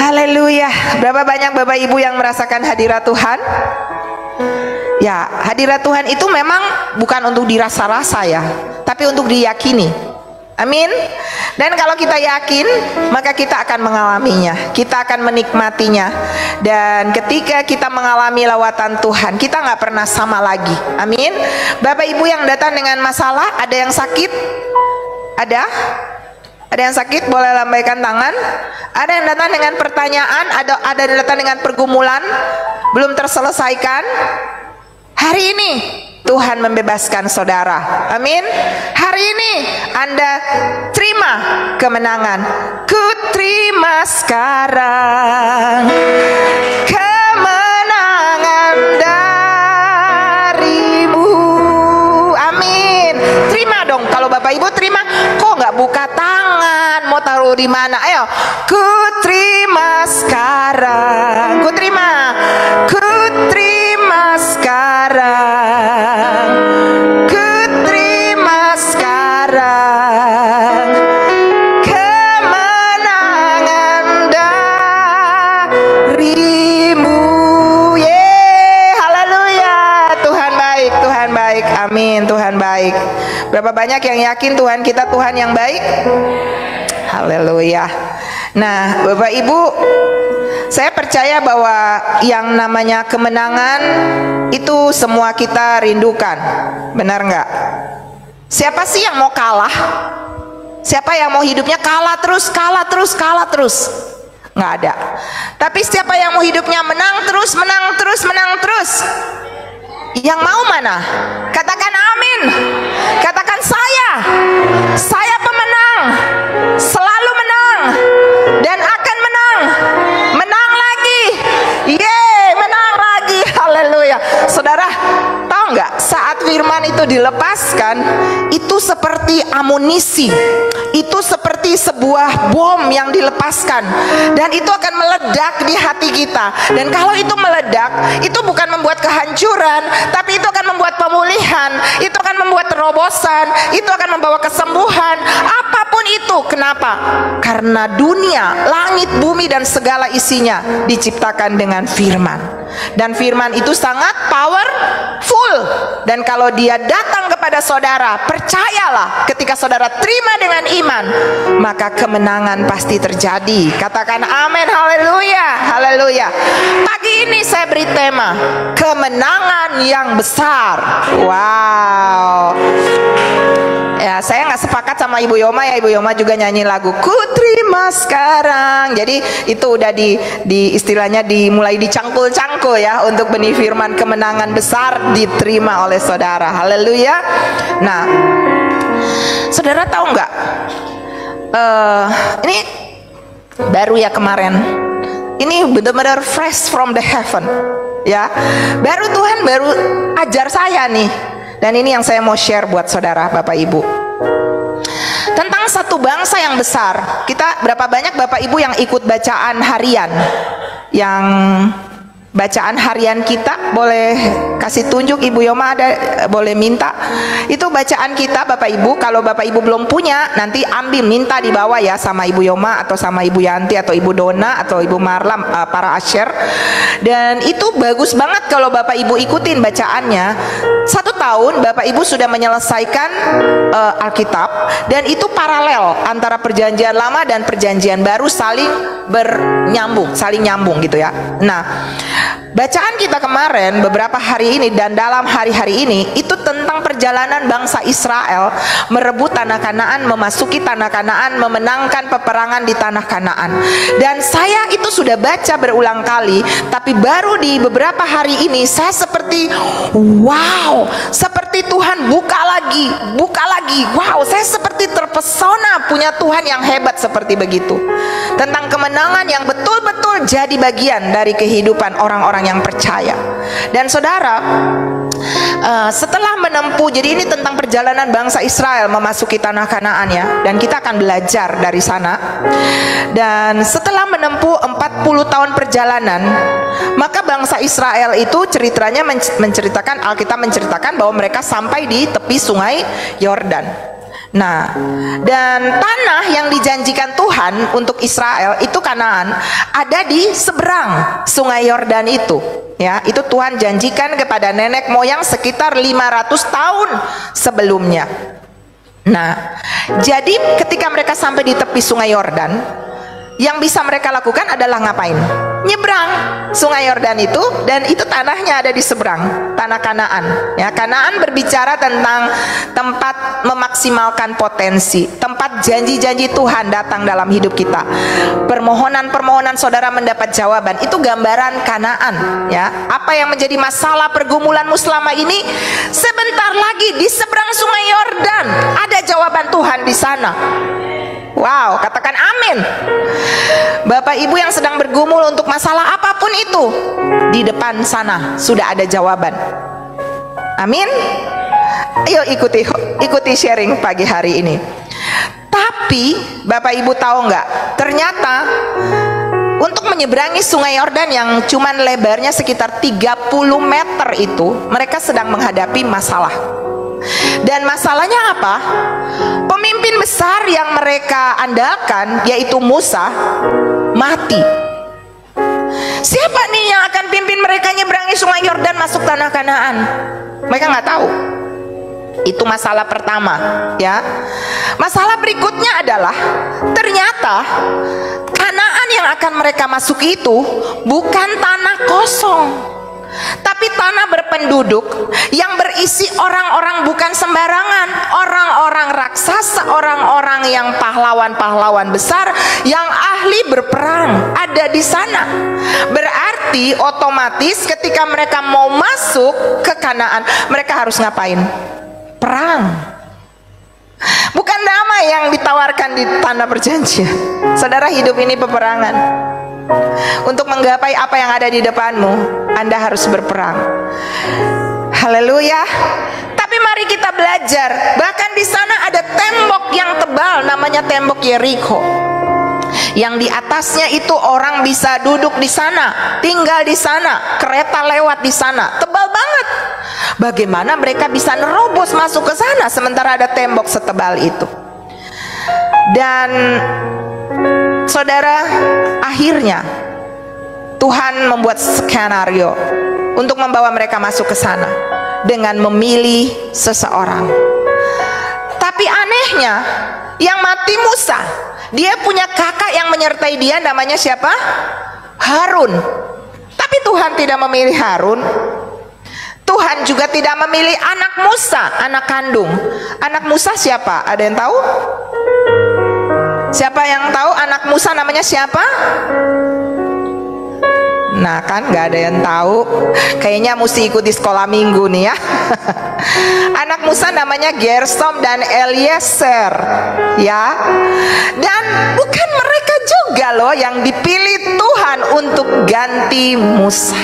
Haleluya. Berapa banyak Bapak Ibu yang merasakan hadirat Tuhan? Ya, hadirat Tuhan itu memang bukan untuk dirasa-rasa ya, tapi untuk diyakini. Amin. Dan kalau kita yakin, maka kita akan mengalaminya, kita akan menikmatinya. Dan ketika kita mengalami lawatan Tuhan, kita nggak pernah sama lagi. Amin. Bapak Ibu yang datang dengan masalah, ada yang sakit? Ada? Ada yang sakit? Boleh lambaikan tangan. Ada yang datang dengan pertanyaan, ada yang datang dengan pergumulan belum terselesaikan. Hari ini Tuhan membebaskan saudara. Amin. Hari ini Anda terima kemenangan. Ku terima sekarang kemenangan darimu. Amin. Terima dong. Kalau Bapak Ibu terima, kok nggak buka tangan? Mau taruh di mana? Ayo. Ku terima sekarang. Ku terima. Ku terima sekarang. Ku terima sekarang kemenangan darimu. Haleluya. Tuhan baik, Tuhan baik. Amin. Tuhan baik. Berapa banyak yang yakin Tuhan kita Tuhan yang baik? Haleluya. Nah, Bapak Ibu, saya percaya bahwa yang namanya kemenangan itu semua kita rindukan. Benar nggak? Siapa sih yang mau kalah? Siapa yang mau hidupnya kalah terus, kalah terus, kalah terus? Nggak ada. Tapi siapa yang mau hidupnya menang terus, menang terus, menang terus? Yang mau mana? Katakan amin. Katakan saya pemenang, selalu menang dan akan menang, menang lagi, menang lagi. Haleluya. Saudara, tahu nggak, saat firman itu dilepaskan, itu seperti amunisi, itu seperti sebuah bom yang dilepaskan, dan itu akan meledak di hati kita. Dan kalau itu meledak, itu bukan membuat kehancuran, tapi itu akan membuat pemulihan, itu akan membuat terobosan, itu akan membawa kesembuhan, apapun itu. Kenapa? Karena dunia, langit, bumi dan segala isinya diciptakan dengan firman. Dan firman itu sangat powerful. Dan kalau dia datang kepada saudara, percayalah, ketika saudara terima dengan iman, maka kemenangan pasti terjadi. Katakan amin. Haleluya. Haleluya. Pagi ini saya beri tema kemenangan yang besar. Wow. Ya, saya nggak sepakat sama Ibu Yoma ya. Ibu Yoma juga nyanyi lagu Ku Terima Sekarang. Jadi itu udah di istilahnya mulai dicangkul-cangkul ya, untuk benih firman kemenangan besar diterima oleh saudara. Haleluya. Nah, saudara tahu nggak? Ini baru ya kemarin. Ini benar-benar fresh from the heaven. Ya, Tuhan baru ajar saya nih. Dan ini yang saya mau share buat saudara, Bapak Ibu, tentang satu bangsa yang besar. Kita berapa banyak Bapak Ibu yang ikut bacaan harian? Yang bacaan harian kita, boleh kasih tunjuk Ibu Yoma, ada, boleh minta. Itu bacaan kita Bapak Ibu. Kalau Bapak Ibu belum punya, nanti ambil, minta di bawah ya, sama Ibu Yoma atau sama Ibu Yanti atau Ibu Dona atau Ibu Marla, para asher. Dan itu bagus banget kalau Bapak Ibu ikutin bacaannya. 1 tahun Bapak Ibu sudah menyelesaikan Alkitab, dan itu paralel antara perjanjian lama dan perjanjian baru, saling bernyambung, saling nyambung gitu ya. Nah, bacaan kita kemarin beberapa hari ini dan dalam hari-hari ini itu tentang perjalanan bangsa Israel merebut tanah Kanaan, memasuki tanah Kanaan, memenangkan peperangan di tanah Kanaan. Dan saya itu sudah baca berulang kali, tapi baru di beberapa hari ini saya seperti wow, seperti Tuhan buka lagi. Wow, saya seperti terpesona punya Tuhan yang hebat seperti begitu. Tentang kemenangan yang betul-betul jadi bagian dari kehidupan orang-orang yang percaya. Dan saudara, setelah menempuh, jadi ini tentang perjalanan bangsa Israel memasuki tanah Kanaan ya, dan kita akan belajar dari sana. Dan setelah menempuh 40 tahun perjalanan, maka bangsa Israel itu ceritanya menceritakan, Alkitab menceritakan bahwa mereka sampai di tepi sungai Yordan. Nah, dan tanah yang dijanjikan Tuhan untuk Israel itu Kanaan ada di seberang Sungai Yordan itu. Ya, itu Tuhan janjikan kepada nenek moyang sekitar 500 tahun sebelumnya. Nah, jadi ketika mereka sampai di tepi Sungai Yordan, yang bisa mereka lakukan adalah ngapain? Nyebrang Sungai Yordan itu, dan itu tanahnya ada di seberang, tanah Kanaan. Ya, Kanaan berbicara tentang tempat memaksimalkan potensi, tempat janji-janji Tuhan datang dalam hidup kita. Permohonan-permohonan saudara mendapat jawaban, itu gambaran Kanaan. Ya, apa yang menjadi masalah pergumulanmu selama ini, sebentar lagi di seberang Sungai Yordan ada jawaban Tuhan di sana. Wow, katakan amin. Bapak ibu yang sedang bergumul untuk masalah apapun itu, di depan sana sudah ada jawaban. Amin. Ayo ikuti sharing pagi hari ini. Tapi Bapak ibu tahu nggak, ternyata untuk menyeberangi Sungai Yordan yang cuman lebarnya sekitar 30 meter itu, mereka sedang menghadapi masalah. Dan masalahnya apa? Pemimpin besar yang mereka andalkan, yaitu Musa, mati. Siapa nih yang akan pimpin mereka nyeberangi Sungai Yordan masuk tanah Kanaan? Mereka nggak tahu. Itu masalah pertama, ya. Masalah berikutnya adalah ternyata Kanaan yang akan mereka masuk itu bukan tanah kosong, tapi tanah berpenduduk yang berisi orang-orang bukan sembarangan, orang-orang raksasa, orang-orang yang pahlawan-pahlawan besar yang ahli berperang ada di sana. Berarti otomatis ketika mereka mau masuk ke Kanaan, mereka harus ngapain? Perang. Bukan damai yang ditawarkan di tanah perjanjian. Saudara, hidup ini peperangan. Untuk menggapai apa yang ada di depanmu, Anda harus berperang. Haleluya. Tapi mari kita belajar. Bahkan di sana ada tembok yang tebal, namanya tembok Yeriko. Yang di atasnya itu orang bisa duduk di sana, tinggal di sana, kereta lewat di sana. Tebal banget. Bagaimana mereka bisa nerobos masuk ke sana sementara ada tembok setebal itu? Dan saudara, akhirnya Tuhan membuat skenario untuk membawa mereka masuk ke sana dengan memilih seseorang. Tapi anehnya, yang mati Musa, dia punya kakak yang menyertai dia, namanya siapa? Harun. Tapi Tuhan tidak memilih Harun. Tuhan juga tidak memilih anak Musa, anak kandung. Anak Musa siapa? Ada yang tahu? Siapa yang tahu anak Musa namanya siapa? Nah kan nggak ada yang tahu. Kayaknya mesti ikuti sekolah minggu nih ya. Anak Musa namanya Gersom dan Eliezer, ya. Dan bukan mereka juga loh yang dipilih Tuhan untuk ganti Musa.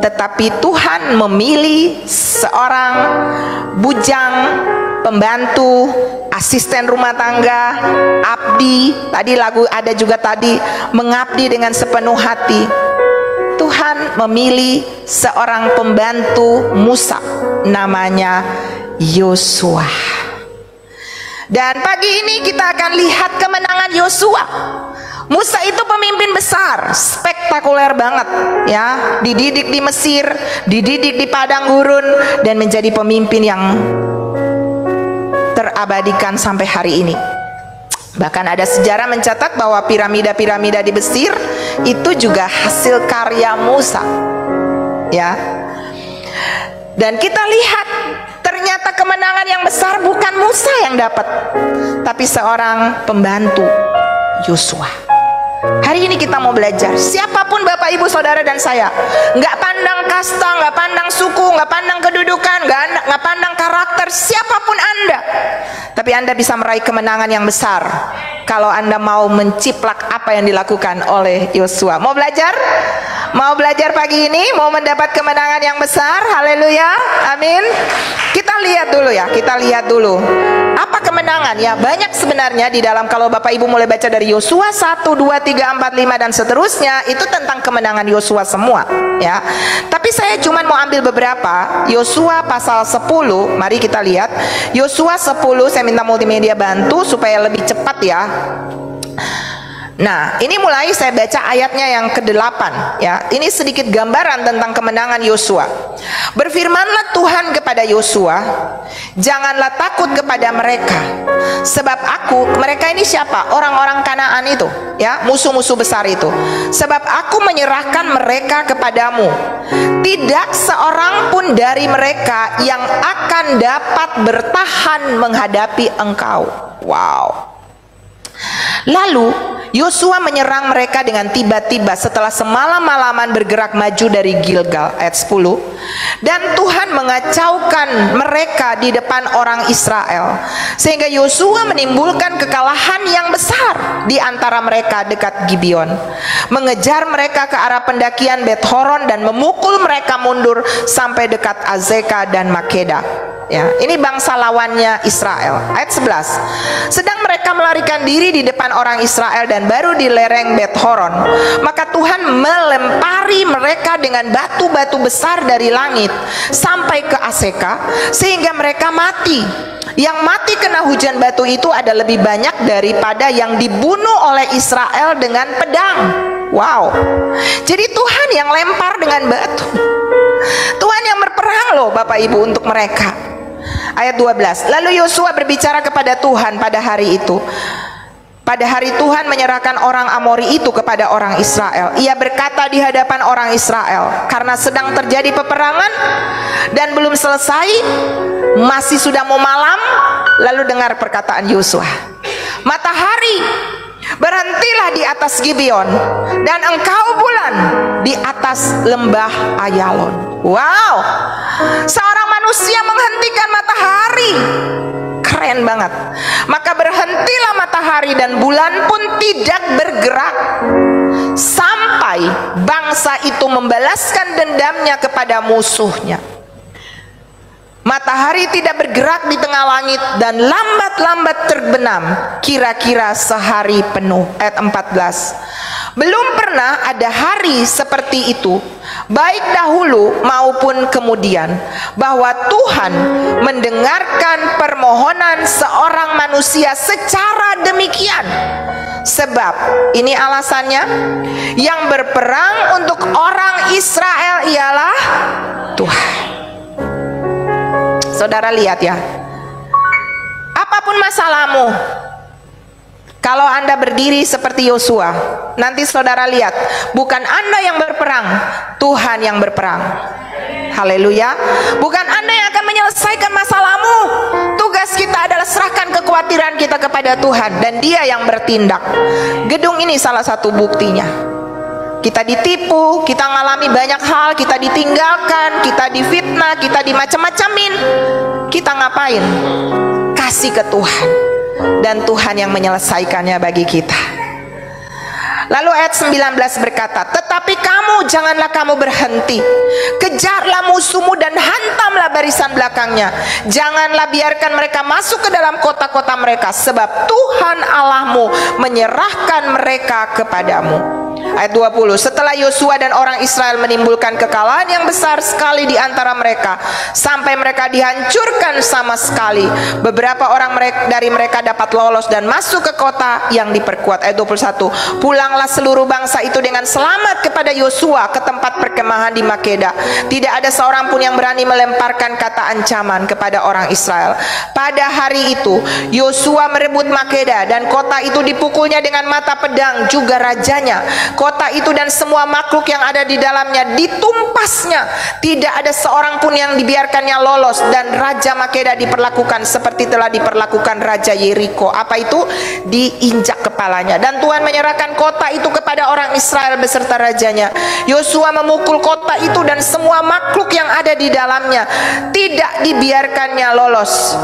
Tetapi Tuhan memilih seorang bujang, pembantu, asisten rumah tangga, abdi. Tadi lagu ada juga tadi, mengabdi dengan sepenuh hati. Tuhan memilih seorang pembantu Musa, namanya Yosua. Dan pagi ini kita akan lihat kemenangan Yosua. Musa itu pemimpin besar, spektakuler banget ya, dididik di Mesir, dididik di padang gurun, dan menjadi pemimpin yang terabadikan sampai hari ini. Bahkan ada sejarah mencatat bahwa piramida-piramida di Mesir itu juga hasil karya Musa, ya. Dan kita lihat ternyata kemenangan yang besar bukan Musa yang dapat, tapi seorang pembantu, Yosua. Hari ini kita mau belajar, siapapun Bapak Ibu Saudara dan saya, nggak pandang kasta, nggak pandang suku, nggak pandang kedudukan, nggak pandang karakter, siapapun Anda, tapi Anda bisa meraih kemenangan yang besar kalau Anda mau menciplak apa yang dilakukan oleh Yosua. Mau belajar? Mau belajar pagi ini? Mau mendapat kemenangan yang besar? Haleluya, amin. Kita lihat dulu ya, kita lihat dulu apa kemenangan ya. Banyak sebenarnya di dalam, kalau Bapak Ibu mulai baca dari Yosua 1, 2, 3, 4, 45 dan seterusnya itu tentang kemenangan Yosua semua, ya. Tapi saya cuma mau ambil beberapa. Yosua pasal 10, mari kita lihat. Yosua 10, saya minta multimedia bantu supaya lebih cepat ya. Nah, ini mulai saya baca ayatnya yang ke-8 ya. Ini sedikit gambaran tentang kemenangan Yosua. Berfirmanlah Tuhan kepada Yosua, janganlah takut kepada mereka, sebab mereka ini siapa? Orang-orang Kanaan itu, ya, musuh-musuh besar itu. Sebab aku menyerahkan mereka kepadamu. Tidak seorang pun dari mereka yang akan dapat bertahan menghadapi engkau. Wow. Lalu Yosua menyerang mereka dengan tiba-tiba setelah semalam-malaman bergerak maju dari Gilgal, ayat 10. Dan Tuhan mengacaukan mereka di depan orang Israel, sehingga Yosua menimbulkan kekalahan yang besar di antara mereka dekat Gibeon, mengejar mereka ke arah pendakian Bet Horon dan memukul mereka mundur sampai dekat Azeka dan Makeda. Ya, ini bangsa lawannya Israel. Ayat 11. Sedang mereka melarikan diri di depan orang Israel dan baru di lereng Bet Horon, maka Tuhan melempari mereka dengan batu-batu besar dari langit sampai ke Azeka, sehingga mereka mati. Yang mati kena hujan batu itu ada lebih banyak daripada yang dibunuh oleh Israel dengan pedang. Wow. Jadi Tuhan yang lempar dengan batu. Tuhan yang berperang loh Bapak Ibu untuk mereka. Ayat 12. Lalu Yosua berbicara kepada Tuhan pada hari itu. Pada hari Tuhan menyerahkan orang Amori itu kepada orang Israel. Ia berkata di hadapan orang Israel, karena sedang terjadi peperangan dan belum selesai, masih sudah mau malam. Lalu dengar perkataan Yosua, matahari, berhentilah di atas Gibeon, dan engkau bulan di atas lembah Ayalon. Wow, seorang manusia menghentikan matahari. Keren banget. Maka berhentilah matahari dan bulan pun tidak bergerak sampai bangsa itu membalaskan dendamnya kepada musuhnya. Matahari tidak bergerak di tengah langit dan lambat-lambat terbenam kira-kira sehari penuh. Ayat 14. Belum pernah ada hari seperti itu, baik dahulu maupun kemudian, bahwa Tuhan mendengarkan permohonan seorang manusia secara demikian. Sebab ini alasannya, yang berperang untuk orang Israel ialah Tuhan. Saudara lihat ya, apapun masalahmu, kalau Anda berdiri seperti Yosua, nanti saudara lihat, bukan Anda yang berperang, Tuhan yang berperang. Haleluya. Bukan Anda yang akan menyelesaikan masalahmu. Tugas kita adalah serahkan kekhawatiran kita kepada Tuhan, dan Dia yang bertindak. Gedung ini salah satu buktinya. Kita ditipu, kita ngalami banyak hal, kita ditinggalkan, kita difitnah, kita dimacam-macamin. Kita ngapain? Kasih ke Tuhan, dan Tuhan yang menyelesaikannya bagi kita. Lalu ayat 19 berkata, tetapi kamu, janganlah kamu berhenti. Kejarlah musuhmu dan hantamlah barisan belakangnya. Janganlah biarkan mereka masuk ke dalam kota-kota mereka, sebab Tuhan Allahmu menyerahkan mereka kepadamu. Ayat 20. Setelah Yosua dan orang Israel menimbulkan kekalahan yang besar sekali di antara mereka, sampai mereka dihancurkan sama sekali, beberapa orang dari mereka dapat lolos dan masuk ke kota yang diperkuat. Ayat 21. Pulanglah seluruh bangsa itu dengan selamat kepada Yosua ke tempat perkemahan di Makeda. Tidak ada seorang pun yang berani melemparkan kata ancaman kepada orang Israel. Pada hari itu Yosua merebut Makeda, dan kota itu dipukulnya dengan mata pedang, juga rajanya. Kota itu dan semua makhluk yang ada di dalamnya ditumpasnya. Tidak ada seorang pun yang dibiarkannya lolos, dan Raja Makeda diperlakukan seperti telah diperlakukan Raja Yeriko. Apa itu? Diinjak kepalanya. Dan Tuhan menyerahkan kota itu kepada orang Israel beserta rajanya. Yosua memukul kota itu dan semua makhluk yang ada di dalamnya. Tidak dibiarkannya lolos.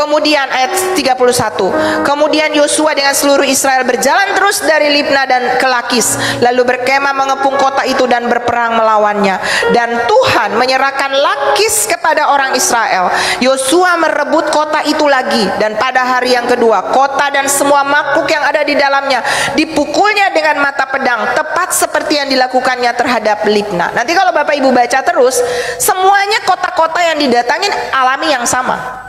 Kemudian ayat 31, kemudian Yosua dengan seluruh Israel berjalan terus dari Libna dan ke Lakis, lalu berkemah mengepung kota itu dan berperang melawannya. Dan Tuhan menyerahkan Lakis kepada orang Israel. Yosua merebut kota itu lagi, dan pada hari yang kedua kota dan semua makhluk yang ada di dalamnya dipukulnya dengan mata pedang, tepat seperti yang dilakukannya terhadap Libna. Nanti kalau Bapak Ibu baca terus, semuanya kota-kota yang didatangin alami yang sama.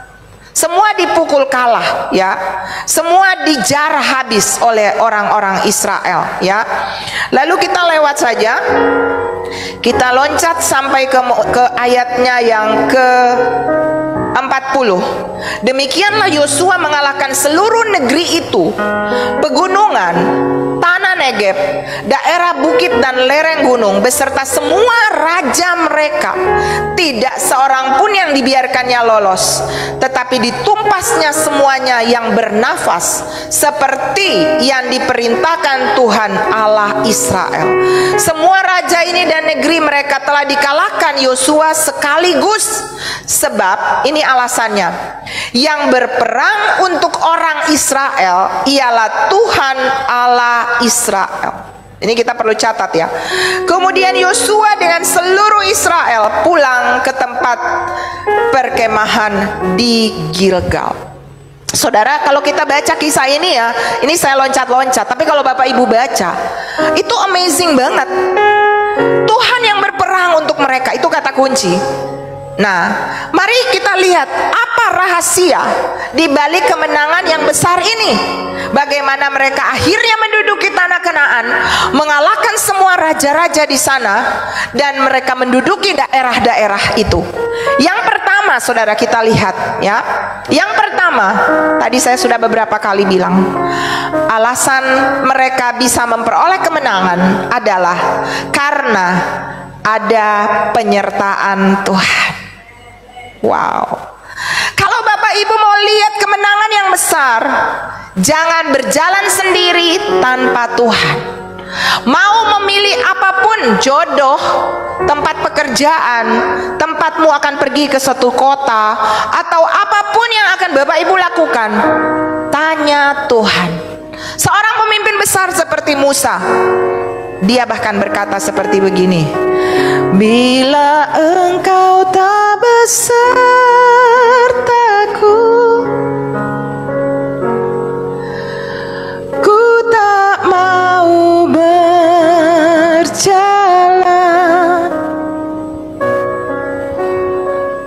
Semua dipukul kalah, ya. Semua dijarah habis oleh orang-orang Israel, ya. Lalu kita lewat saja. Kita loncat sampai ke ayatnya yang ke 40. Demikianlah Yosua mengalahkan seluruh negeri itu, pegunungan, tanah Negeb, daerah bukit dan lereng gunung, beserta semua raja mereka. Tidak seorang pun yang dibiarkannya lolos, tetapi ditumpasnya semuanya yang bernafas, seperti yang diperintahkan Tuhan Allah Israel. Semua raja ini dan negeri mereka telah dikalahkan Yosua sekaligus. Sebab ini alasannya, yang berperang untuk orang Israel ialah Tuhan Allah Israel. Ini kita perlu catat, ya. Kemudian Yosua dengan seluruh Israel pulang ke tempat perkemahan di Gilgal. Saudara, kalau kita baca kisah ini, ya, ini saya loncat-loncat, tapi kalau Bapak Ibu baca, itu amazing banget. Tuhan yang berperang untuk mereka, itu kata kunci. Nah, mari kita lihat apa rahasia di balik kemenangan yang besar ini. Bagaimana mereka akhirnya menduduki tanah Kanaan, mengalahkan semua raja-raja di sana, dan mereka menduduki daerah-daerah itu. Yang pertama, saudara, kita lihat, ya. Yang pertama, tadi saya sudah beberapa kali bilang, alasan mereka bisa memperoleh kemenangan adalah karena ada penyertaan Tuhan. Wow. Kalau Bapak Ibu mau lihat kemenangan yang besar, jangan berjalan sendiri tanpa Tuhan. Mau memilih apapun, jodoh, tempat pekerjaan, tempatmu akan pergi ke suatu kota, atau apapun yang akan Bapak Ibu lakukan, tanya Tuhan. Seorang pemimpin besar seperti Musa, dia bahkan berkata seperti begini, bila engkau tak besertaku, ku tak mau berjalan.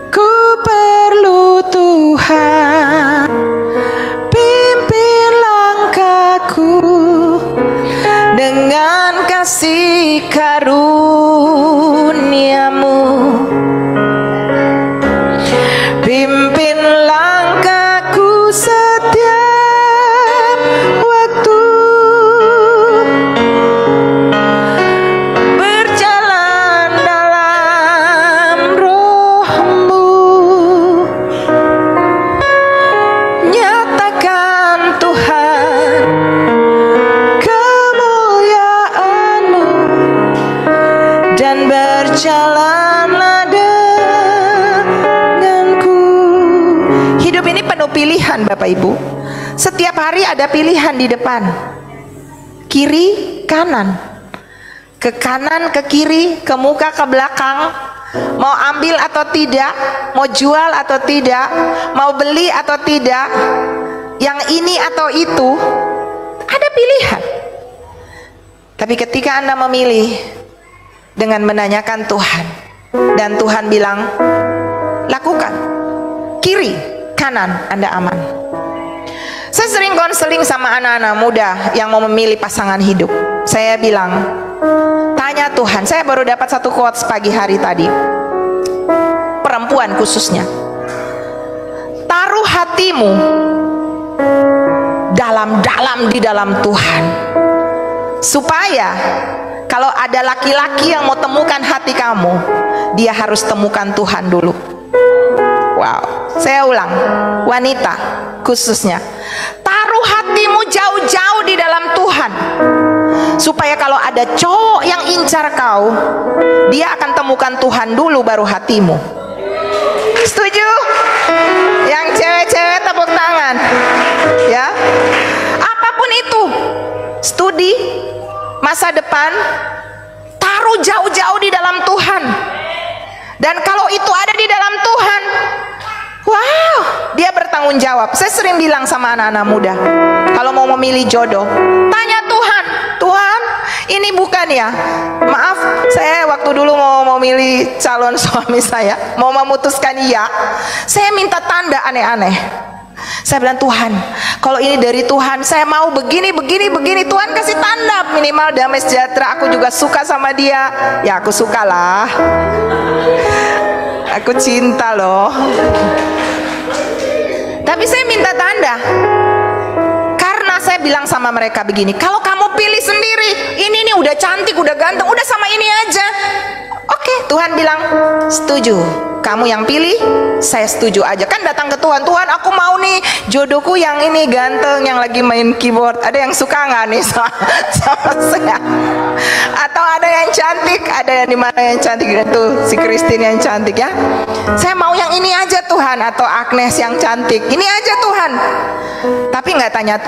Ku perlu Tuhan, pimpin langkahku dengan kasih karuniamu. Pimpin langkahku setiap waktu, berjalan dalam roh-Mu, nyatakan Tuhan kemuliaan-Mu, dan berjalanlah denganku. Hidup ini penuh pilihan, Bapak Ibu. Setiap hari ada pilihan di depan, kiri, kanan, ke kanan, ke kiri, ke muka, ke belakang. Mau ambil atau tidak, mau jual atau tidak, mau beli atau tidak, yang ini atau itu, ada pilihan. Tapi ketika Anda memilih dengan menanyakan Tuhan, dan Tuhan bilang, lakukan, kiri, kanan, Anda aman. Saya sering konseling sama anak-anak muda yang mau memilih pasangan hidup. Saya bilang, tanya Tuhan. Saya baru dapat satu quotes pagi hari tadi, perempuan khususnya, taruh hatimu dalam-dalam di dalam Tuhan, supaya kalau ada laki-laki yang mau temukan hati kamu, dia harus temukan Tuhan dulu. Wow, saya ulang, wanita khususnya, taruh hatimu jauh-jauh di dalam Tuhan, supaya kalau ada cowok yang incar kau, dia akan temukan Tuhan dulu baru hatimu. Setuju? Yang cewek-cewek tepuk studi masa depan, taruh jauh-jauh di dalam Tuhan. Dan kalau itu ada di dalam Tuhan, wow, dia bertanggung jawab. Saya sering bilang sama anak-anak muda, kalau mau memilih jodoh, tanya Tuhan, Tuhan, ini bukan ya? Maaf, saya waktu dulu mau memilih calon suami saya, mau memutuskan iya, saya minta tanda aneh-aneh. Saya bilang, Tuhan, kalau ini dari Tuhan, saya mau begini. Tuhan kasih tanda, minimal damai sejahtera. Aku juga suka sama dia. Ya aku suka lah, aku cinta loh. Tapi saya minta tanda, karena saya bilang sama mereka begini, kalau kamu pilih sendiri, ini udah cantik, udah ganteng, udah sama ini aja. Oke, Tuhan bilang setuju. Kamu yang pilih, saya setuju aja. Kan datang ke Tuhan, Tuhan aku mau nih jodohku yang ini ganteng, yang lagi main keyboard. Ada yang suka nggak nih sama saya? Atau ada yang cantik, ada yang dimana yang cantik itu si Christine yang cantik ya. Saya mau yang ini aja Tuhan, atau Agnes yang cantik. Ini aja Tuhan. Tapi nggak tanya,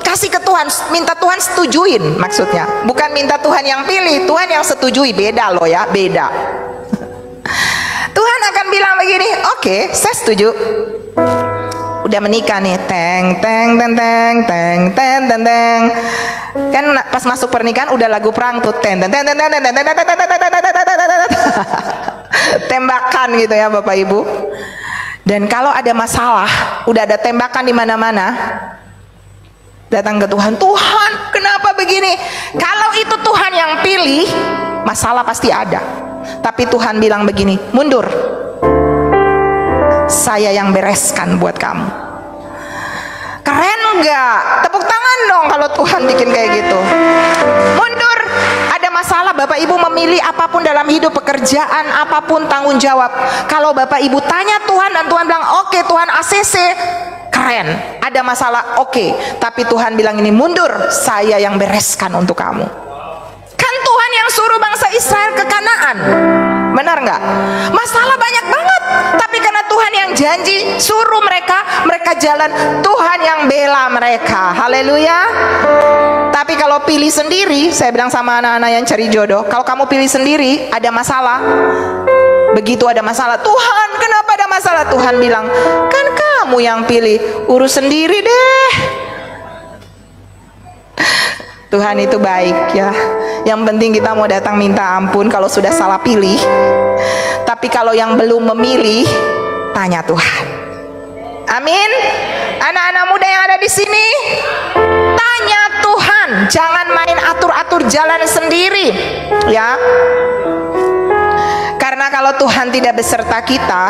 kasih ke Tuhan, minta Tuhan setujuin maksudnya. Bukan minta Tuhan yang pilih, Tuhan yang setujui. Beda loh ya, beda. Tuhan akan bilang begini, oke, saya setuju. Udah menikah nih, teng. Kan pas masuk pernikahan udah lagu perang tuh, tembakan gitu ya Bapak Ibu. Dan kalau ada masalah, udah ada tembakan di mana-mana, datang ke Tuhan, Tuhan kenapa begini? Kalau itu Tuhan yang pilih, masalah pasti ada. Tapi Tuhan bilang begini, mundur, saya yang bereskan buat kamu. Keren nggak? Tepuk tangan dong kalau Tuhan bikin kayak gitu. Mundur, ada masalah Bapak Ibu memilih apapun dalam hidup, pekerjaan apapun, tanggung jawab. Kalau Bapak Ibu tanya Tuhan dan Tuhan bilang oke Tuhan ACC, keren. Ada masalah, oke. Tapi Tuhan bilang ini, mundur, saya yang bereskan untuk kamu. Kan Tuhan yang suruh bangsa Israel ke Kanaan, benar nggak? Masalah banyak banget, tapi karena Tuhan yang janji suruh mereka jalan, Tuhan yang bela mereka. Haleluya. Tapi kalau pilih sendiri, saya bilang sama anak-anak yang cari jodoh, kalau kamu pilih sendiri ada masalah. Begitu ada masalah, Tuhan kenapa ada masalah? Tuhan bilang, kan kamu yang pilih, urus sendiri deh. Tuhan itu baik ya. Yang penting kita mau datang minta ampun kalau sudah salah pilih. Tapi kalau yang belum memilih, tanya Tuhan. Amin. Anak-anak muda yang ada di sini, tanya Tuhan. Jangan main atur-atur jalan sendiri, ya. Karena kalau Tuhan tidak beserta kita,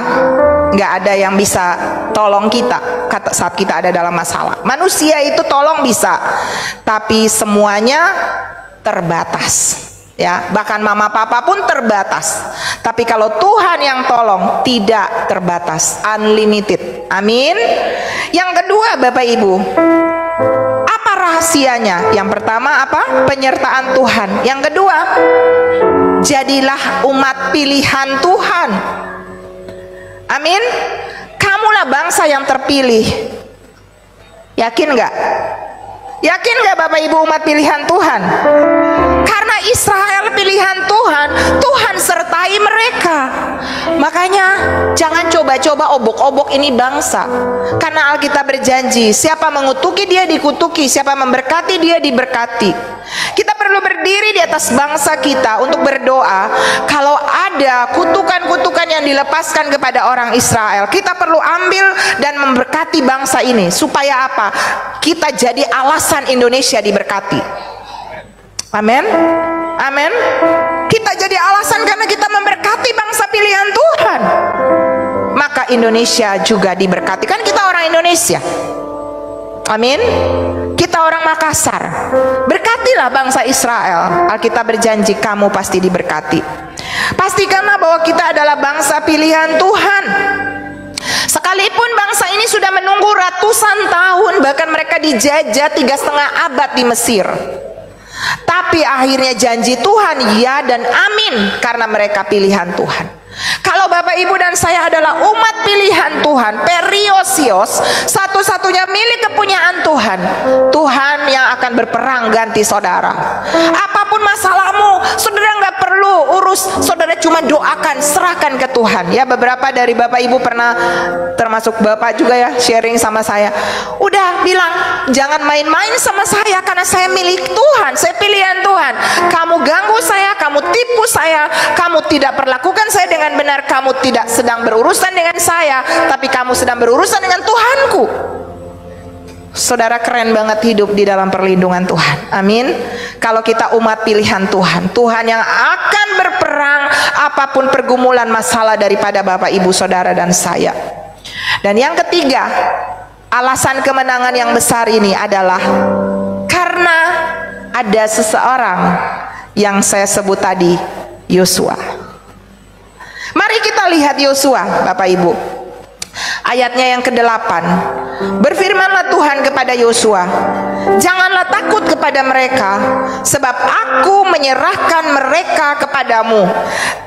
nggak ada yang bisa tolong kita saat kita ada dalam masalah. Manusia itu tolong bisa, tapi semuanya terbatas, ya. Bahkan mama papa pun terbatas. Tapi kalau Tuhan yang tolong, tidak terbatas, unlimited. Amin. Yang kedua Bapak Ibu, apa rahasianya? Yang pertama apa? Penyertaan Tuhan. Yang kedua, jadilah umat pilihan Tuhan. Amin. Kamulah bangsa yang terpilih. Yakin nggak? Yakin nggak Bapak Ibu umat pilihan Tuhan? Karena Israel pilihan Tuhan, Tuhan sertai mereka. Makanya jangan coba-coba obok-obok ini bangsa. Karena Alkitab berjanji, siapa mengutuki dia dikutuki, siapa memberkati dia diberkati. Kita perlu berdiri di atas bangsa kita untuk berdoa. Kalau ada kutukan-kutukan yang dilepaskan kepada orang Israel, kita perlu ambil dan memberkati bangsa ini. Supaya apa? Kita jadi alasan Indonesia diberkati. Amin. Amin. Kita jadi alasan karena kita memberkati bangsa pilihan Tuhan, maka Indonesia juga diberkati. Kan kita orang Indonesia. Amin. Kita orang Makassar. Berkatilah bangsa Israel. Alkitab berjanji kamu pasti diberkati. Pastikanlah bahwa kita adalah bangsa pilihan Tuhan. Sekalipun bangsa ini sudah menunggu ratusan tahun, bahkan mereka dijajah 3,5 abad di Mesir, tapi akhirnya janji Tuhan ya dan amin, karena mereka pilihan Tuhan. Kalau Bapak Ibu dan saya adalah umat pilihan Tuhan, periosios, satu-satunya milik kepunyaan Tuhan. Tuhan yang akan berperang ganti saudara. Apapun masalahmu, saudara nggak perlu urus, saudara cuma doakan, serahkan ke Tuhan. Ya, beberapa dari Bapak Ibu pernah, termasuk Bapak juga ya, sharing sama saya. Udah bilang, jangan main-main sama saya karena saya milik Tuhan, saya pilihan Tuhan. Kamu ganggu saya, kamu tipu saya, kamu tidak perlakukan saya dengan benar, kamu tidak sedang berurusan dengan saya, tapi kamu sedang berurusan dengan Tuhanku. Saudara, keren banget hidup di dalam perlindungan Tuhan. Amin. Kalau kita umat pilihan Tuhan, Tuhan yang akan berperang apapun pergumulan masalah daripada Bapak Ibu saudara dan saya. Dan yang ketiga, alasan kemenangan yang besar ini adalah karena ada seseorang yang saya sebut tadi, Yosua. Mari kita lihat Yosua, Bapak Ibu. Ayatnya yang ke-8. Berfirmanlah Tuhan kepada Yosua, janganlah takut kepada mereka, sebab aku menyerahkan mereka kepadamu.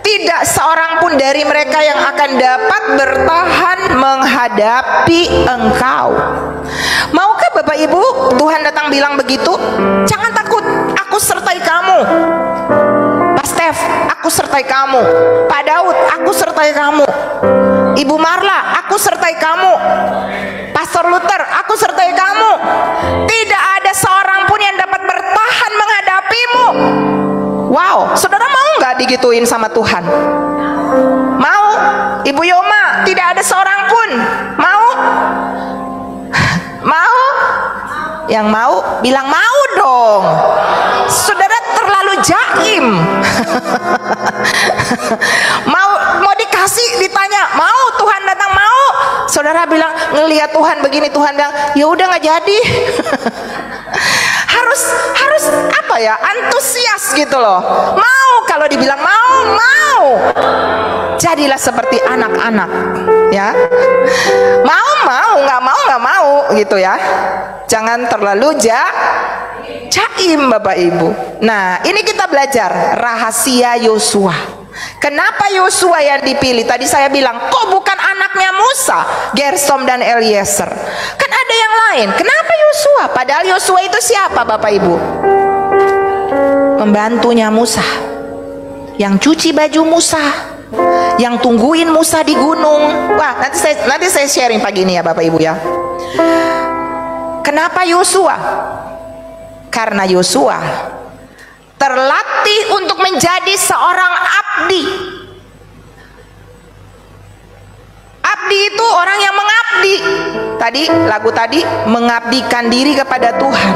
Tidak seorang pun dari mereka yang akan dapat bertahan menghadapi engkau. Maukah Bapak Ibu Tuhan datang bilang begitu? Jangan takut, aku sertai kamu. Pak Stef, aku sertai kamu. Pak Daud, aku sertai kamu. Ibu Marla, aku sertai kamu. Pastor Luther, aku sertai kamu. Tidak ada seorang pun yang dapat bertahan menghadapimu. Wow, saudara mau nggak digituin sama Tuhan? Mau? Ibu Yoma, tidak ada seorang pun. Mau? Mau? Yang mau bilang mau dong. Saudara terlalu jaim. mau dikasih, ditanya mau, Tuhan datang mau. Saudara bilang, ngelihat Tuhan begini, Tuhan bilang ya udah nggak jadi. harus apa ya, antusias gitu loh. Mau, kalau dibilang mau. Jadilah seperti anak-anak ya. Mau, nggak mau gitu ya. Jangan terlalu jaim Bapak Ibu. Nah, ini kita belajar rahasia Yosua. Kenapa Yosua yang dipilih? Tadi saya bilang, kok bukan anaknya Musa, Gersom dan Eliezer? Kan ada yang lain. Kenapa Yosua? Padahal Yosua itu siapa Bapak Ibu? Pembantunya Musa, yang cuci baju Musa, yang tungguin Musa di gunung. Wah, nanti saya sharing pagi ini ya Bapak Ibu ya. Kenapa Yosua? Karena Yosua terlatih untuk menjadi seorang abdi. Abdi itu orang yang mengabdi. Tadi lagu tadi, mengabdikan diri kepada Tuhan.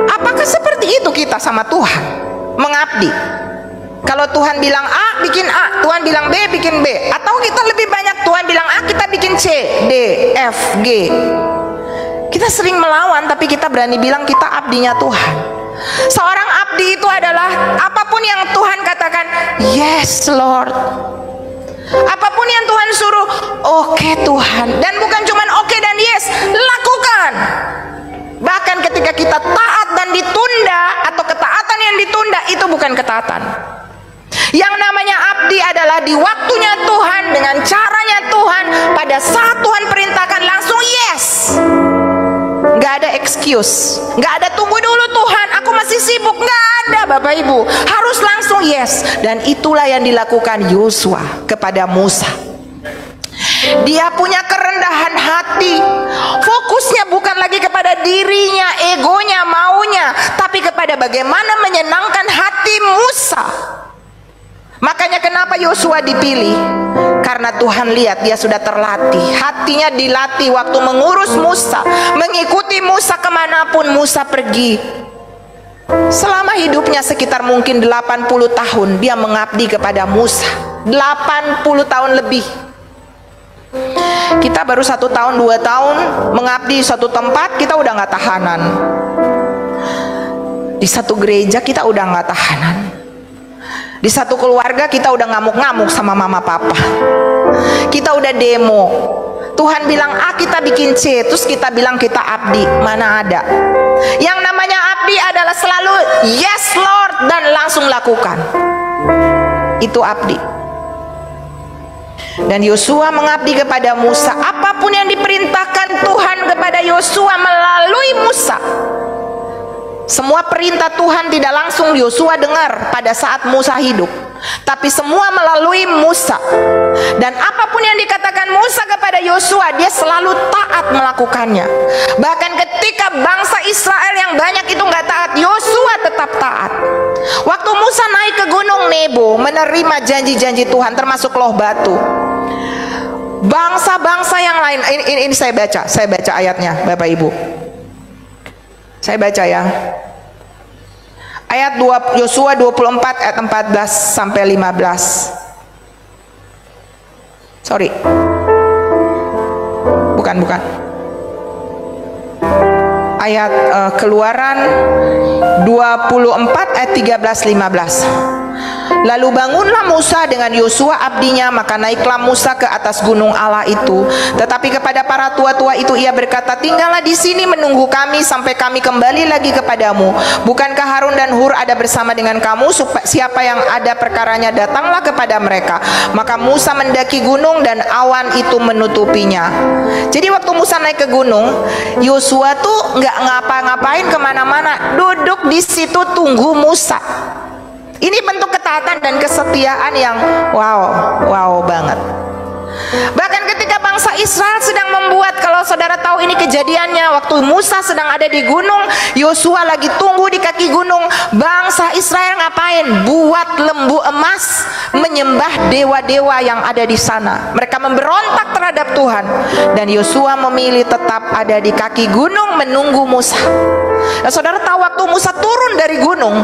Apakah seperti itu kita sama Tuhan? Mengabdi. Kalau Tuhan bilang A, bikin A. Tuhan bilang B, bikin B. Atau kita lebih banyak, Tuhan bilang A, kita bikin C, D, F, G. Kita sering melawan, tapi kita berani bilang kita abdinya Tuhan. Seorang abdi itu adalah apapun yang Tuhan katakan, yes Lord. Apapun yang Tuhan suruh, oke Tuhan. Dan bukan cuman oke dan yes, lakukan. Bahkan ketika kita taat dan ditunda, atau ketaatan yang ditunda, itu bukan ketaatan. Yang namanya abdi adalah di waktunya Tuhan, dengan caranya Tuhan, pada saat Tuhan perintahkan langsung yes. Gak ada excuse, gak ada tunggu dulu Tuhan, aku masih sibuk. Gak ada Bapak Ibu, harus langsung yes. Dan itulah yang dilakukan Yosua kepada Musa. Dia punya kerendahan hati. Fokusnya bukan lagi kepada dirinya, egonya, maunya, tapi kepada bagaimana menyenangkan hati Musa. Makanya kenapa Yosua dipilih? Karena Tuhan lihat dia sudah terlatih. Hatinya dilatih waktu mengurus Musa, mengikuti Musa kemanapun Musa pergi. Selama hidupnya sekitar mungkin 80 tahun dia mengabdi kepada Musa. 80 tahun lebih. Kita baru 1 tahun 2 tahun mengabdi satu tempat, kita udah nggak tahanan. Di satu gereja kita udah nggak tahanan. Di satu keluarga kita udah ngamuk-ngamuk sama mama papa. Kita udah demo. Tuhan bilang A, kita bikin C, terus kita bilang kita abdi. Mana ada? Yang namanya abdi adalah selalu yes Lord dan langsung lakukan. Itu abdi. Dan Yosua mengabdi kepada Musa. Apapun yang diperintahkan Tuhan kepada Yosua melalui Musa. Semua perintah Tuhan tidak langsung Yosua dengar pada saat Musa hidup, tapi semua melalui Musa. Dan apapun yang dikatakan Musa kepada Yosua, dia selalu taat melakukannya. Bahkan ketika bangsa Israel yang banyak itu nggak taat, Yosua tetap taat. Waktu Musa naik ke Gunung Nebo menerima janji-janji Tuhan, termasuk loh batu, bangsa-bangsa yang lain, ini saya baca ayatnya Bapak Ibu. Saya baca ya. Ayat Yosua 24 ayat 14 sampai 15. Sorry. Bukan. Ayat Keluaran 24 ayat 13-15. Lalu bangunlah Musa dengan Yosua abdinya, maka naiklah Musa ke atas gunung Allah itu. Tetapi kepada para tua-tua itu ia berkata, tinggallah di sini menunggu kami sampai kami kembali lagi kepadamu. Bukankah Harun dan Hur ada bersama dengan kamu? Siapa yang ada perkaranya datanglah kepada mereka. Maka Musa mendaki gunung dan awan itu menutupinya. Jadi waktu Musa naik ke gunung, Yosua tuh nggak ngapa-ngapain kemana-mana, duduk di situ tunggu Musa. Ini bentuk ketaatan dan kesetiaan yang wow banget. Bahkan ketika bangsa Israel sedang membuat, kalau saudara tahu ini kejadiannya, waktu Musa sedang ada di gunung, Yosua lagi tunggu di kaki gunung. Bangsa Israel ngapain? Buat lembu emas, menyembah dewa-dewa yang ada di sana. Mereka memberontak terhadap Tuhan. Dan Yosua memilih tetap ada di kaki gunung menunggu Musa. Nah, saudara tahu waktu Musa turun dari gunung,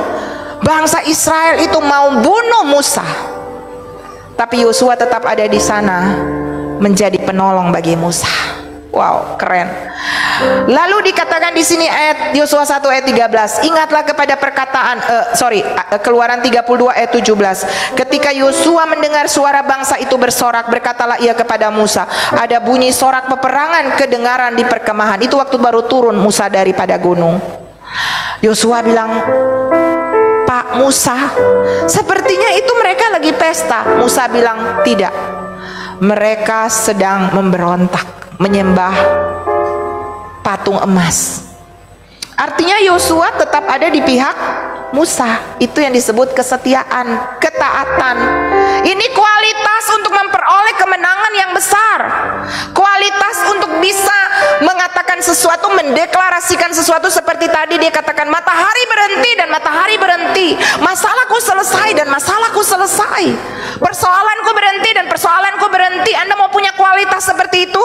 bangsa Israel itu mau bunuh Musa, tapi Yosua tetap ada di sana menjadi penolong bagi Musa. Wow, keren. Lalu dikatakan di sini ayat Yosua 1 ayat 13, ingatlah kepada perkataan Keluaran 32 ayat 17. Ketika Yosua mendengar suara bangsa itu bersorak, berkatalah ia kepada Musa, ada bunyi sorak peperangan kedengaran di perkemahan. Itu waktu baru turun Musa daripada gunung. Yosua bilang, Pak Musa, sepertinya itu mereka lagi pesta. Musa bilang, tidak, mereka sedang memberontak, menyembah patung emas. Artinya Yosua tetap ada di pihak Musa. Itu yang disebut kesetiaan, ketaatan. Ini kualitas untuk memperoleh kemenangan yang besar, kualitas untuk bisa mengatakan sesuatu, mendeklarasikan sesuatu. Seperti tadi dia katakan, matahari berhenti dan matahari berhenti, masalahku selesai dan masalahku selesai, persoalanku berhenti dan persoalanku berhenti. Anda mau punya kualitas seperti itu?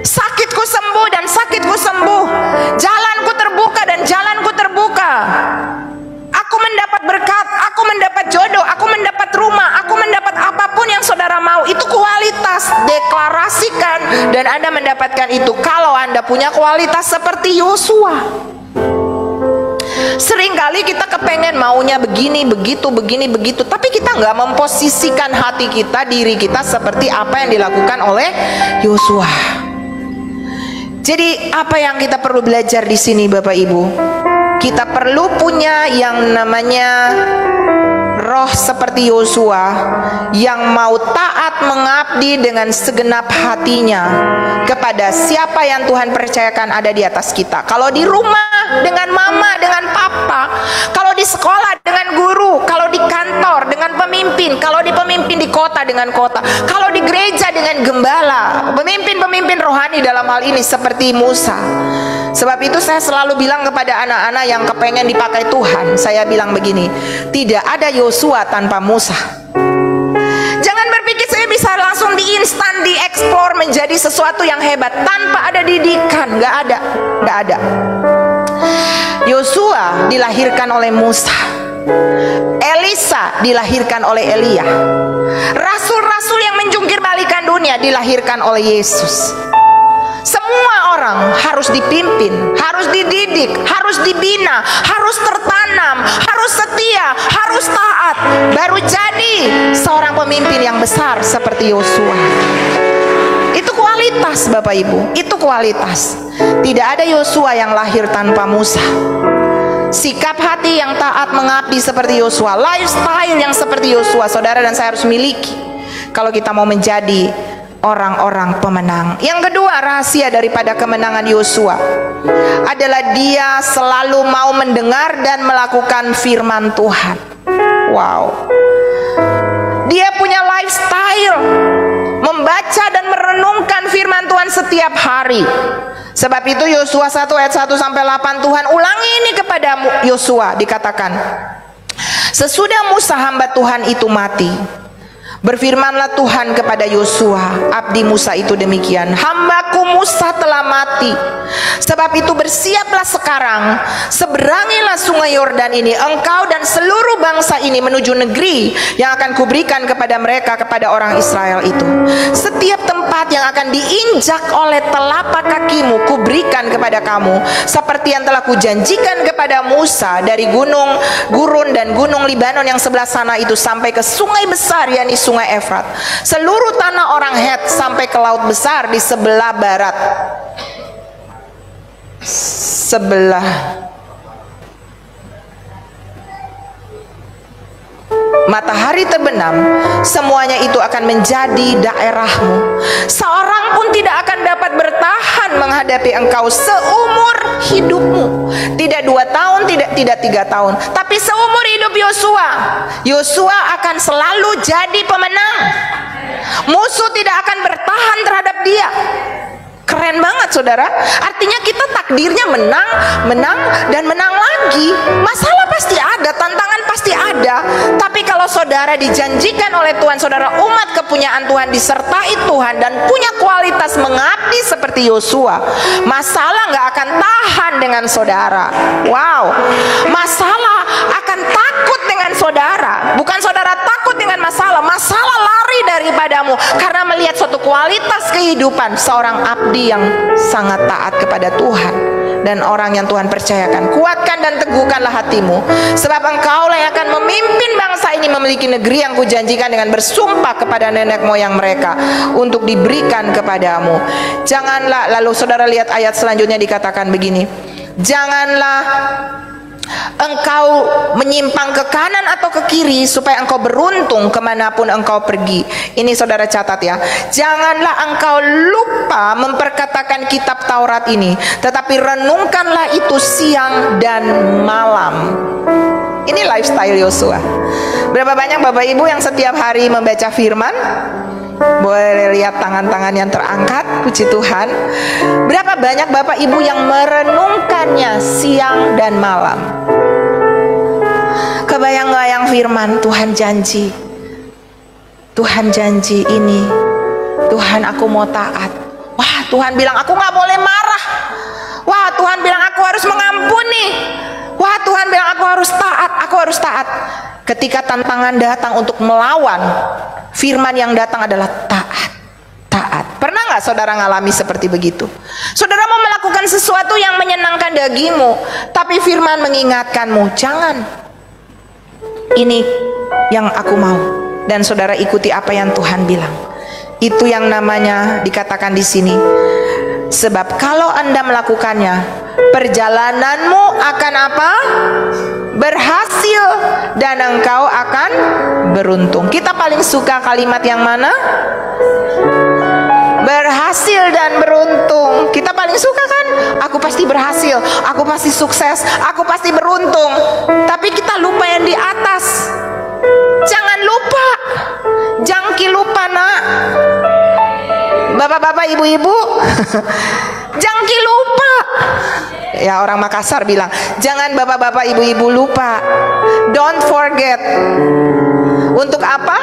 Sakitku sembuh dan sakitku sembuh, jalanku terbuka dan jalanku terbuka. Aku mendapat berkat, aku mendapat jodoh, aku mendapat rumah, aku mendapat apapun yang saudara mau. Itu kualitas. Deklarasikan dan Anda mendapatkan itu kalau Anda punya kualitas seperti Yosua. Seringkali kita kepengen maunya begini, begitu, begini, begitu, tapi kita nggak memposisikan hati kita, diri kita seperti apa yang dilakukan oleh Yosua. Jadi apa yang kita perlu belajar di sini Bapak Ibu? Kita perlu punya yang namanya roh seperti Yosua, yang mau taat mengabdi dengan segenap hatinya kepada siapa yang Tuhan percayakan ada di atas kita. Kalau di rumah dengan mama, dengan papa, kalau di sekolah dengan guru, kalau di kantor dengan pemimpin, kalau di pemimpin di kota dengan kota, kalau di gereja dengan gembala, pemimpin-pemimpin rohani dalam hal ini seperti Musa. Sebab itu saya selalu bilang kepada anak-anak yang kepengen dipakai Tuhan, saya bilang begini, tidak ada Yosua tanpa Musa. Jangan berpikir saya bisa langsung diinstan, dieksplor menjadi sesuatu yang hebat tanpa ada didikan. Nggak ada. Yosua dilahirkan oleh Musa, Elisa dilahirkan oleh Elia, rasul-rasul yang menjungkir balikan dunia dilahirkan oleh Yesus. Semua orang harus dipimpin, harus dididik, harus dibina, harus tertanam, harus setia, harus taat, baru jadi seorang pemimpin yang besar seperti Yosua. Itu kualitas Bapak Ibu, itu kualitas. Tidak ada Yosua yang lahir tanpa Musa. Sikap hati yang taat mengabdi seperti Yosua, lifestyle yang seperti Yosua, saudara dan saya harus miliki. kalau kita mau menjadi orang-orang pemenang. Yang kedua, rahasia daripada kemenangan Yosua adalah dia selalu mau mendengar dan melakukan firman Tuhan. Wow. Dia punya lifestyle membaca dan merenungkan firman Tuhan setiap hari. Sebab itu Yosua 1 ayat 1 sampai 8, Tuhan ulangi ini kepada Yosua, dikatakan, sesudah Musa hamba Tuhan itu mati, berfirmanlah Tuhan kepada Yosua, abdi Musa itu demikian, hambaku Musa telah mati. Sebab itu bersiaplah sekarang, seberangilah sungai Yordan ini, engkau dan seluruh bangsa ini menuju negeri yang akan kuberikan kepada mereka, kepada orang Israel itu. Setiap tempat yang akan diinjak oleh telapak kakimu kuberikan kepada kamu, seperti yang telah kujanjikan kepada Musa, dari gunung Gurun dan gunung Libanon yang sebelah sana itu sampai ke sungai besar, yakni sungai Efrat, seluruh tanah orang Het sampai ke laut besar di sebelah barat, sebelah matahari terbenam, semuanya itu akan menjadi daerahmu. Seorang pun tidak akan dapat bertahan menghadapi engkau seumur hidupmu. Tidak 2 tahun, tidak 3 tahun, tapi seumur hidup Yosua. Yosua akan selalu jadi pemenang. Musuh tidak akan bertahan terhadap dia. Keren banget saudara. Artinya kita takdirnya menang, menang, dan menang lagi. Masalah pasti ada, tantangan pasti ada. Tapi kalau saudara dijanjikan oleh Tuhan, saudara umat kepunyaan Tuhan, disertai Tuhan dan punya kualitas mengabdi seperti Yosua, masalah nggak akan tahan dengan saudara. Wow. Masalah akan takut dengan saudara. Bukan saudara takut dengan masalah, masalah lari daripadamu karena melihat suatu kualitas kehidupan seorang abdi yang sangat taat kepada Tuhan dan orang yang Tuhan percayakan. Kuatkan dan teguhkanlah hatimu, sebab engkaulah yang akan memimpin bangsa ini memiliki negeri yang kujanjikan dengan bersumpah kepada nenek moyang mereka untuk diberikan kepadamu. Janganlah, lalu saudara lihat ayat selanjutnya, dikatakan begini, janganlah engkau menyimpang ke kanan atau ke kiri supaya engkau beruntung kemanapun engkau pergi. Ini saudara catat ya, janganlah engkau lupa memperkatakan kitab Taurat ini, tetapi renungkanlah itu siang dan malam. Ini lifestyle Yosua. Berapa banyak Bapak Ibu yang setiap hari membaca firman? Boleh lihat tangan-tangan yang terangkat, puji Tuhan. Berapa banyak Bapak Ibu yang merenungkannya siang dan malam? Kebayang-bayang firman Tuhan janji, Tuhan janji ini, Tuhan aku mau taat. Wah, Tuhan bilang aku gak boleh marah. Wah, Tuhan bilang aku harus mengampuni. Wah, Tuhan bilang aku harus taat, aku harus taat. Ketika tantangan datang untuk melawan, firman yang datang adalah taat, taat. Pernah nggak saudara ngalami seperti begitu? Saudara mau melakukan sesuatu yang menyenangkan dagingmu, tapi firman mengingatkanmu, jangan. Ini yang aku mau. Dan saudara ikuti apa yang Tuhan bilang. Itu yang namanya dikatakan di sini. Sebab kalau Anda melakukannya, perjalananmu akan apa? Berhasil dan engkau akan beruntung. Kita paling suka kalimat yang mana? Berhasil dan beruntung. Kita paling suka kan? Aku pasti berhasil, aku pasti sukses, aku pasti beruntung. Tapi kita lupa yang di atas. Jangan lupa. Jangki lupa nak. Bapak-bapak, ibu-ibu, jangki lupa. Ya, orang Makassar bilang, jangan bapak-bapak, ibu-ibu lupa. Don't forget. Untuk apa?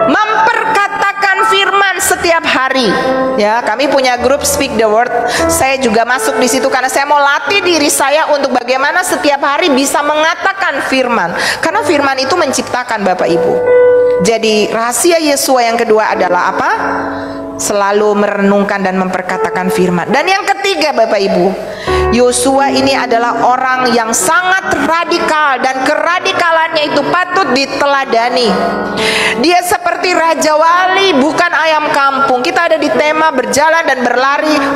Memperkatakan firman setiap hari. Ya, kami punya grup Speak the Word. Saya juga masuk di situ karena saya mau latih diri saya untuk bagaimana setiap hari bisa mengatakan firman. Karena firman itu menciptakan Bapak Ibu. Jadi rahasia Yosua yang kedua adalah apa? Selalu merenungkan dan memperkatakan firman. Dan yang ketiga Bapak Ibu, Yosua ini adalah orang yang sangat radikal dan keradikalannya itu patut diteladani. Dia seperti raja wali, bukan ayam kampung. Kita ada di tema berjalan dan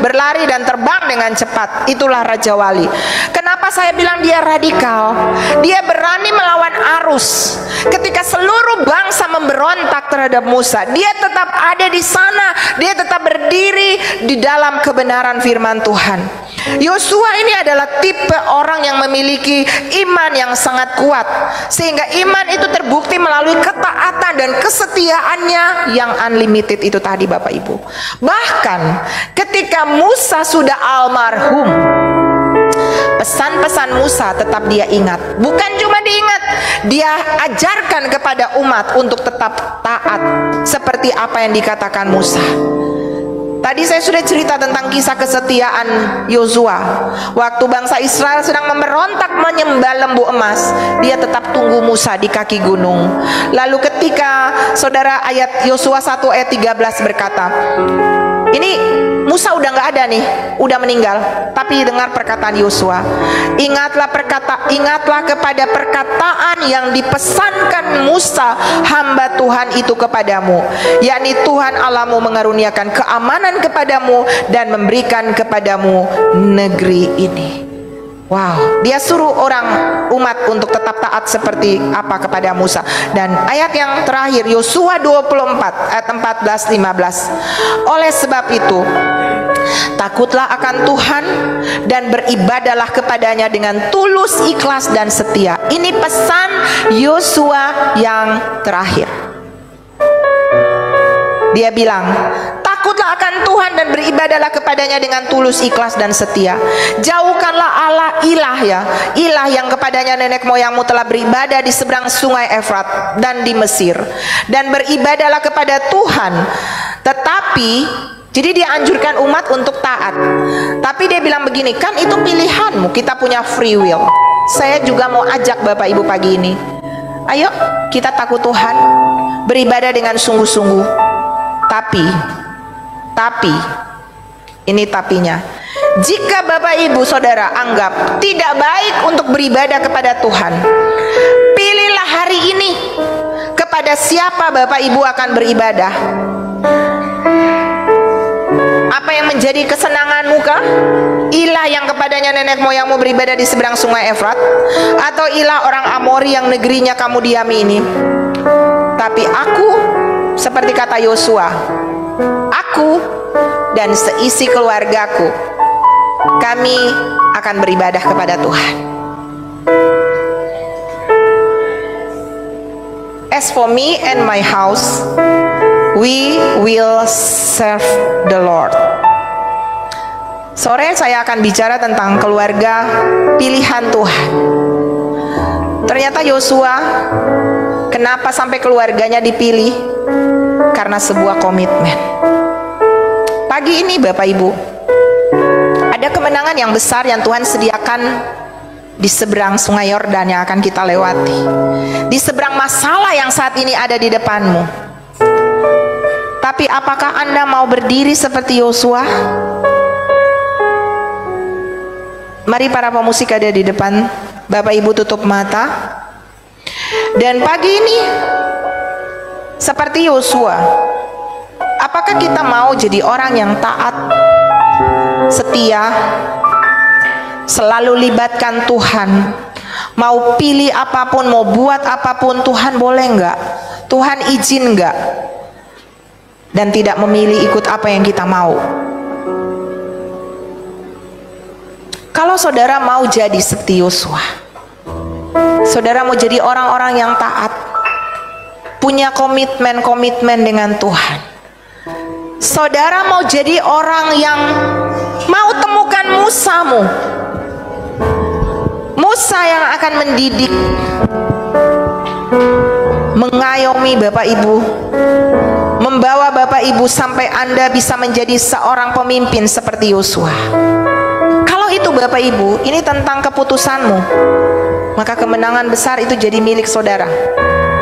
berlari dan terbang dengan cepat. Itulah raja wali. Kenapa saya bilang dia radikal? Dia berani melawan arus. Ketika seluruh bangsa memberontak terhadap Musa, dia tetap ada di sana, dia tetap berdiri di dalam kebenaran firman Tuhan. Yosua ini adalah tipe orang yang memiliki iman yang sangat kuat, sehingga iman itu terbukti melalui ketaatan dan kesetiaannya yang unlimited itu tadi, Bapak Ibu. Bahkan ketika Musa sudah almarhum, pesan-pesan Musa tetap dia ingat. Bukan cuma diingat, dia ajarkan kepada umat untuk tetap taat seperti apa yang dikatakan Musa. Tadi saya sudah cerita tentang kisah kesetiaan Yosua. Waktu bangsa Israel sedang memberontak menyembah lembu emas, dia tetap tunggu Musa di kaki gunung. Lalu ketika saudara ayat Yosua 1 ayat 13 berkata, ini Musa udah nggak ada nih, udah meninggal. Tapi dengar perkataan Yosua, ingatlah kepada perkataan yang dipesankan Musa hamba Tuhan itu kepadamu, yakni Tuhan Allahmu mengaruniakan keamanan kepadamu dan memberikan kepadamu negeri ini. Wow, dia suruh umat untuk tetap taat seperti apa kepada Musa. Dan ayat yang terakhir Yosua 24 ayat 14-15. Oleh sebab itu, takutlah akan Tuhan dan beribadahlah kepadanya dengan tulus, ikhlas dan setia. Ini pesan Yosua yang terakhir. Dia bilang, takutlah akan Tuhan dan beribadahlah kepadanya dengan tulus, ikhlas dan setia. Jauhkanlah Allah ilah yang kepadanya nenek moyangmu telah beribadah di seberang sungai Efrat dan di Mesir, dan beribadahlah kepada Tuhan. Tetapi jadi dia anjurkan umat untuk taat. Tapi dia bilang begini, kan itu pilihanmu, kita punya free will. Saya juga mau ajak Bapak Ibu pagi ini, ayo kita takut Tuhan, beribadah dengan sungguh-sungguh. Tapi ini tapinya, jika Bapak Ibu Saudara anggap tidak baik untuk beribadah kepada Tuhan, pilihlah hari ini kepada siapa Bapak Ibu akan beribadah. Apa yang menjadi kesenanganmu kah? Ilah yang kepadanya nenek moyangmu beribadah di seberang sungai Efrat, atau ilah orang Amori yang negerinya kamu diami ini? Tapi aku, seperti kata Yosua, aku dan seisi keluargaku, kami akan beribadah kepada Tuhan. As for me and my house, we will serve the Lord. Sore saya akan bicara tentang keluarga pilihan Tuhan. Ternyata Yosua, kenapa sampai keluarganya dipilih? Karena sebuah komitmen. Pagi ini Bapak Ibu, ada kemenangan yang besar yang Tuhan sediakan di seberang sungai Yordan yang akan kita lewati, di seberang masalah yang saat ini ada di depanmu. Tapi apakah Anda mau berdiri seperti Yosua? Mari para pemusik ada di depan, Bapak Ibu tutup mata. Dan pagi ini seperti Yosua, apakah kita mau jadi orang yang taat, setia, selalu libatkan Tuhan, mau pilih apapun, mau buat apapun, Tuhan boleh enggak, Tuhan izin enggak, dan tidak memilih ikut apa yang kita mau? Kalau saudara mau jadi seperti Yosua, saudara mau jadi orang-orang yang taat, punya komitmen dengan Tuhan, saudara mau jadi orang yang mau temukan Musamu, Musa yang akan mendidik, mengayomi Bapak Ibu, membawa Bapak Ibu sampai Anda bisa menjadi seorang pemimpin seperti Yosua. Kalau itu Bapak Ibu, ini tentang keputusanmu, maka kemenangan besar itu jadi milik saudara.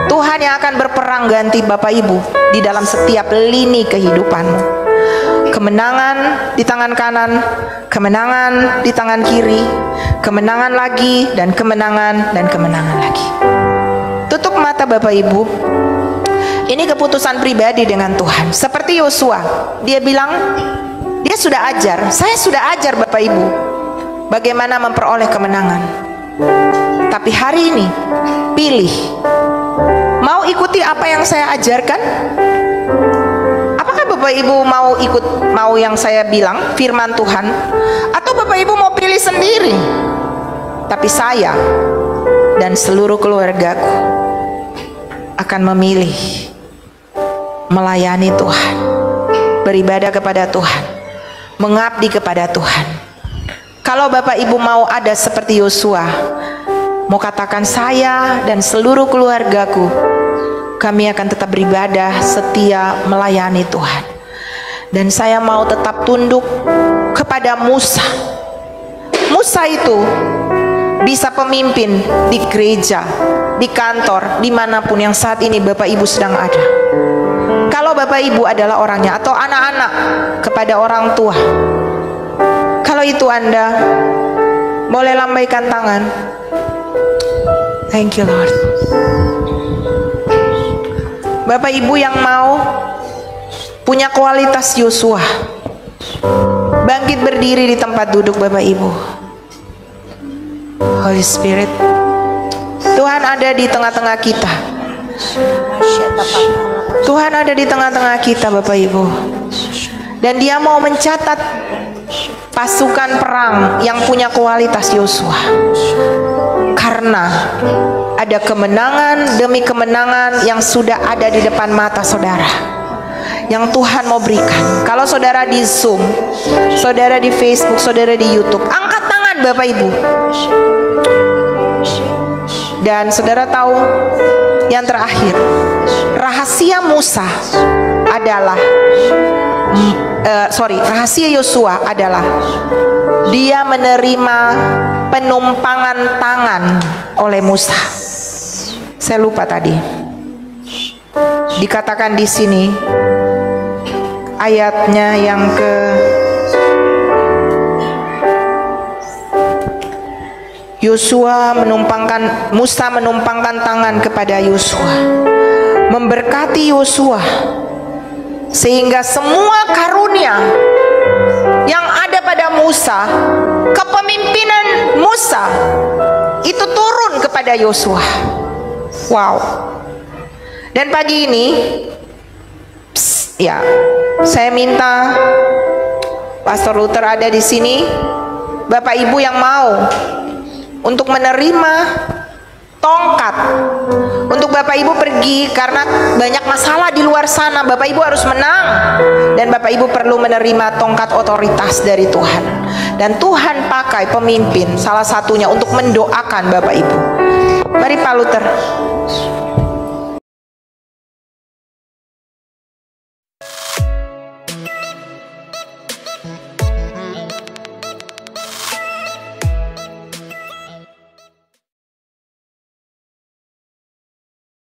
Tuhan yang akan berperang ganti Bapak Ibu di dalam setiap lini kehidupanmu. Kemenangan di tangan kanan, kemenangan di tangan kiri, kemenangan lagi, dan kemenangan lagi. Tutup mata Bapak Ibu. Ini keputusan pribadi dengan Tuhan. Seperti Yosua, dia bilang, dia sudah ajar, saya sudah ajar Bapak Ibu bagaimana memperoleh kemenangan. Tapi hari ini pilih mau ikuti apa yang saya ajarkan? Apakah Bapak Ibu mau mau yang saya bilang, firman Tuhan, atau Bapak Ibu mau pilih sendiri? Tapi saya dan seluruh keluargaku akan memilih melayani Tuhan, beribadah kepada Tuhan, mengabdi kepada Tuhan. Kalau Bapak Ibu mau ada seperti Yosua, mau katakan saya dan seluruh keluargaku, kami akan tetap beribadah, setia melayani Tuhan. Dan saya mau tetap tunduk kepada Musa. Musa itu bisa pemimpin di gereja, di kantor, dimanapun yang saat ini Bapak Ibu sedang ada. Kalau Bapak Ibu adalah orangnya, atau anak-anak kepada orang tua, kalau itu Anda boleh lambaikan tangan. Thank you Lord. Bapak Ibu yang mau punya kualitas Yosua, bangkit berdiri di tempat duduk Bapak Ibu. Holy Spirit, Tuhan ada di tengah-tengah kita. Tuhan ada di tengah-tengah kita Bapak Ibu. Dan Dia mau mencatat pasukan perang yang punya kualitas Yosua. Karena ada kemenangan demi kemenangan yang sudah ada di depan mata saudara, yang Tuhan mau berikan. Kalau saudara di Zoom, saudara di Facebook, saudara di YouTube, angkat tangan Bapak Ibu. Dan saudara tahu yang terakhir, rahasia Musa adalah rahasia Yosua adalah dia menerima penumpangan tangan oleh Musa. Saya lupa tadi. Dikatakan di sini ayatnya yang ke Musa menumpangkan tangan kepada Yosua, memberkati Yosua, sehingga semua karunia yang ada pada Musa, kepemimpinan Musa itu turun kepada Yosua. Wow. Dan pagi ini ya, saya minta Pastor Luther ada di sini, Bapak Ibu yang mau untuk menerima tongkat, untuk Bapak Ibu pergi karena banyak masalah di luar sana. Bapak Ibu harus menang, dan Bapak Ibu perlu menerima tongkat otoritas dari Tuhan. Dan Tuhan pakai pemimpin salah satunya untuk mendoakan Bapak Ibu. Mari Pak Luther.